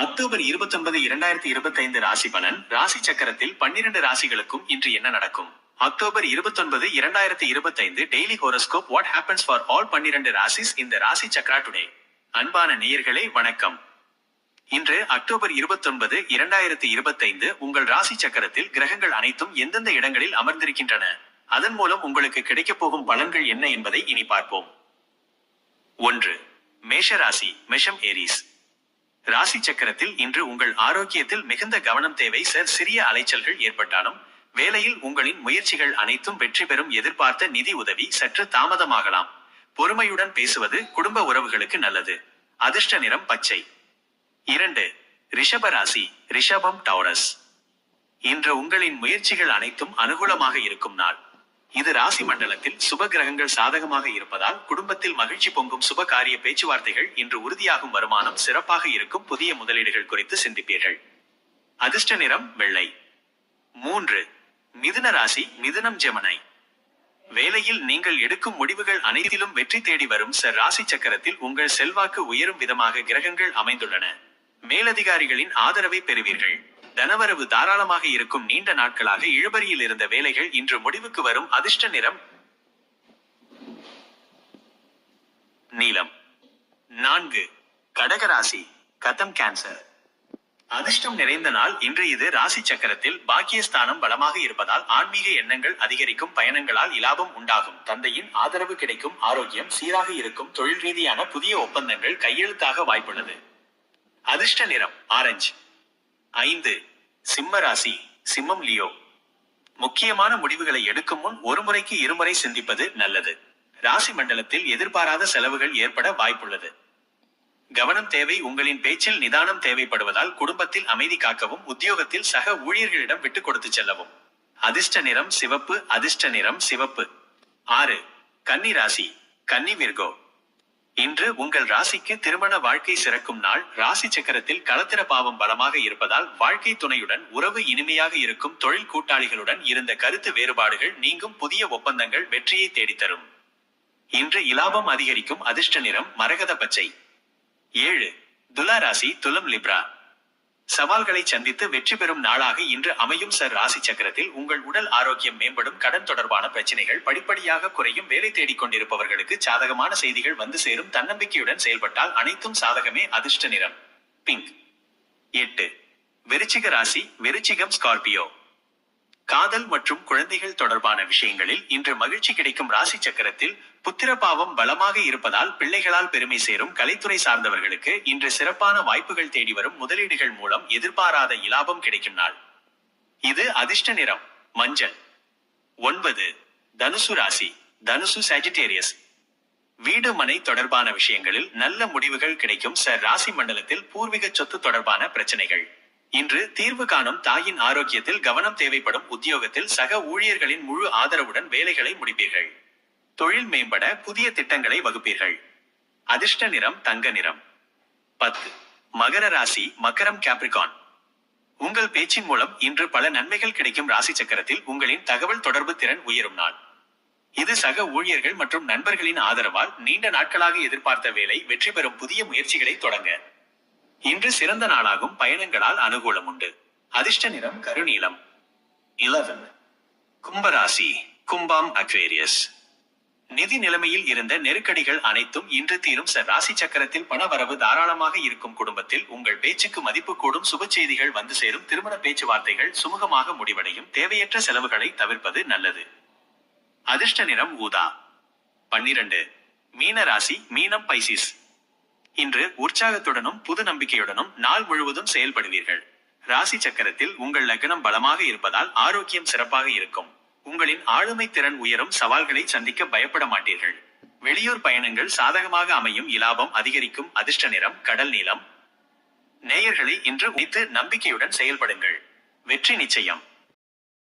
October 29, 2025 ராசி பலன். ராசி சக்கரத்தில் 12 ராசிகளுக்கும் இன்று என்ன நடக்கும்? October 29, 2025 daily horoscope. What happens for all 12 ராசிஸ் இந்த ராசி சக்ரா டுடே. அன்பான நேயர்களே வணக்கம். இன்று அக்டோபர் 29, 2025 உங்கள் ராசி சக்கரத்தில் கிரகங்கள் அனைத்தும் எந்தெந்த இடங்களில் அமர்ந்திருக்கின்றன, அதன் மூலம் உங்களுக்கு கிடைக்கப் போகும் பலன்கள் என்ன என்பதை இனி பார்ப்போம். 1. மேஷ ராசி. மேஷம் ஏரிஸ் ராசி சக்கரத்தில் இன்று உங்கள் ஆரோக்கியத்தில் மிகுந்த கவனம் தேவை. சிறிய அலைச்சல்கள் ஏற்பட்டாலும் வேலையில் உங்களின் முயற்சிகள் அனைத்தும் வெற்றி பெறும். எதிர்பார்த்த நிதி உதவி சற்று தாமதமாகலாம். பொறுமையுடன் பேசுவது குடும்ப உறவுகளுக்கு நல்லது. அதிர்ஷ்ட நிறம் பச்சை. 2. ரிஷப ராசி. ரிஷபம் டௌரஸ். இன்று உங்களின் முயற்சிகள் அனைத்தும் அனுகூலமாக இருக்கும் நாள். இது ராசி மண்டலத்தில் சுப கிரகங்கள் சாதகமாக இருப்பதால் குடும்பத்தில் மகிழ்ச்சி பொங்கும். சுப காரிய பேச்சுவார்த்தைகள் இன்று உறுதியாகும். வருமானம் சிறப்பாக இருக்கும். புதிய முதலீடுகள் குறித்து சிந்திப்பீர்கள். அதிர்ஷ்ட நிறம் வெள்ளை. 3. மிதுன ராசி. மிதுனம் ஜெமினி. வேலையில் நீங்கள் எடுக்கும் முடிவுகள் அனைத்திலும் வெற்றி தேடி வரும். ராசி சக்கரத்தில் உங்கள் செல்வாக்கு உயரும் விதமாக கிரகங்கள் அமைந்துள்ளன. மேலதிகாரிகளின் ஆதரவை பெறுவீர்கள். தனவரவு தாராளமாக இருக்கும். நீண்ட நாட்களாக இழுபறியில் இருந்த வேலைகள் இன்று முடிவுக்கு வரும். அதிர்ஷ்ட நிறம் நீலம். 4. கடகராசி. கதம் கேன்சர். அதிர்ஷ்டம் நிறைந்த நாள் இன்று. இது ராசி சக்கரத்தில் பாக்கியஸ்தானம் பலமாக இருப்பதால் ஆன்மீக எண்ணங்கள் அதிகரிக்கும். பயணங்களால் இலாபம் உண்டாகும். தந்தையின் ஆதரவு கிடைக்கும். ஆரோக்கியம் சீராக இருக்கும். தொழில் ரீதியான புதிய ஒப்பந்தங்கள் கையெழுத்தாக வாய்ப்புள்ளது. அதிர்ஷ்ட நிறம் ஆரஞ்சு. 5. சிம்ம ராசி. சிம்மம் லியோ. முக்கியமான முடிவுகளை எடுக்கும் முன் ஒரு முறைக்கு இருமுறை சிந்திப்பது நல்லது. ராசி மண்டலத்தில் எதிர்பாராத செலவுகள் ஏற்பட வாய்ப்புள்ளது. கவனம் தேவை. உங்களின் பேச்சில் நிதானம் தேவைப்படுவதால் குடும்பத்தில் அமைதி காக்கவும். உத்தியோகத்தில் சக ஊழியர்களிடம் விட்டு கொடுத்து செல்லவும். அதிர்ஷ்ட நிறம் சிவப்பு. அதிர்ஷ்ட நிறம் சிவப்பு. 6. கன்னி ராசி. கன்னி விர்கோ. இன்று உங்கள் ராசிக்கு திருமண வாழ்க்கை சிறக்கும் நாள். ராசி சக்கரத்தில் களத்திர பாவம் பலமாக இருப்பதால் வாழ்க்கை துணையுடன் உறவு இனிமையாக இருக்கும். தொழில் கூட்டாளிகளுடன் இருந்த கருத்து வேறுபாடுகள் நீங்கும். புதிய ஒப்பந்தங்கள் வெற்றியை தேடித்தரும். இன்று இலாபம் அதிகரிக்கும். அதிர்ஷ்ட நிறம் மரகத பச்சை. 7. துலா ராசி. துலம் லிப்ரா. சவால்களை சந்தித்து வெற்றி பெறும் நாளாக இன்று அமையும். ராசி சக்கரத்தில் உங்கள் உடல் ஆரோக்கியம் மேம்படும். கடன் தொடர்பான பிரச்சனைகள் படிப்படியாக குறையும். வேலை தேடிக் கொண்டிருப்பவர்களுக்கு சாதகமான செய்திகள் வந்து சேரும். தன்னம்பிக்கையுடன் செயல்பட்டால் அனைத்தும் சாதகமே. அதிர்ஷ்ட நிறம் பிங்க். 8. விருச்சிக ராசி. விருச்சிகம் ஸ்கார்பியோ. காதல் மற்றும் குழந்தைகள் தொடர்பான விஷயங்களில் இன்று மகிழ்ச்சி கிடைக்கும். ராசி சக்கரத்தில் புத்திர பாவம் பலமாக இருப்பதால் பிள்ளைகளால் பெருமை சேரும். கலைத்துறை சார்ந்தவர்களுக்கு இன்று சிறப்பான வாய்ப்புகள் தேடி வரும். முதலீடுகள் மூலம் எதிர்பாராத இலாபம் கிடைக்கும் நாள். இது அதிர்ஷ்ட நிறம் மஞ்சள். 9. தனுசு ராசி. தனுசு சாஜிட்டேரியஸ். வீடு மனை தொடர்பான விஷயங்களில் நல்ல முடிவுகள் கிடைக்கும். ராசி மண்டலத்தில் பூர்வீக சொத்து தொடர்பான பிரச்சனைகள் இன்று தீர்வு காணும். தாயின் ஆரோக்கியத்தில் கவனம் தேவைப்படும். உத்தியோகத்தில் சக ஊழியர்களின் முழு ஆதரவுடன் வேலைகளை முடிப்பீர்கள். தொழில் மேம்பட புதிய திட்டங்களை வகுப்பீர்கள். அதிர்ஷ்ட நிறம் தங்க நிறம். 10. மகர ராசி. மகரம் கேப்ரிகான். உங்கள் பேச்சின் மூலம் இன்று பல நன்மைகள் கிடைக்கும். ராசி சக்கரத்தில் உங்களின் தகவல் தொடர்பு திறன் உயரும் நாள். இது சக ஊழியர்கள் மற்றும் நண்பர்களின் ஆதரவால் நீண்ட நாட்களாக எதிர்பார்த்த வேலை வெற்றி பெறும். புதிய முயற்சிகளை தொடங்க இன்று சிறந்த நாளாகும். பயணங்களால் அனுகூலம் உண்டு. அதிர்ஷ்ட நிறம் கருநீலம். 11. கும்பராசி. கும்பாம் அக்வேரியஸ். நிதி நிலைமையில் இருந்த நெருக்கடிகள் அனைத்தும் இன்று தீரும். ராசி சக்கரத்தில் பண வரவு தாராளமாக இருக்கும். குடும்பத்தில் உங்கள் பேச்சுக்கு மதிப்பு கூடும். சுப செய்திகள் வந்து சேரும். திருமண பேச்சுவார்த்தைகள் சுமூகமாக முடிவடையும். தேவையற்ற செலவுகளை தவிர்ப்பது நல்லது. அதிர்ஷ்ட நிறம் ஊதா. 12. மீன ராசி. மீனம் பைசிஸ். இன்று உற்சாகத்துடனும் புது நம்பிக்கையுடனும் நாள் முழுவதும் செயல்படுவீர்கள். ராசி சக்கரத்தில் உங்கள் லக்னம் பலமாக இருப்பதால் ஆரோக்கியம் சிறப்பாக இருக்கும். உங்களின் ஆளுமை திறன் உயரும். சவால்களை சந்திக்க பயப்பட மாட்டீர்கள். வெளியூர் பயணங்கள் சாதகமாக அமையும். இலாபம் அதிகரிக்கும். அதிர்ஷ்ட நிறம் கடல் நீலம். நேயர்களை இன்று உழைத்து நம்பிக்கையுடன் செயல்படுங்கள். வெற்றி நிச்சயம்.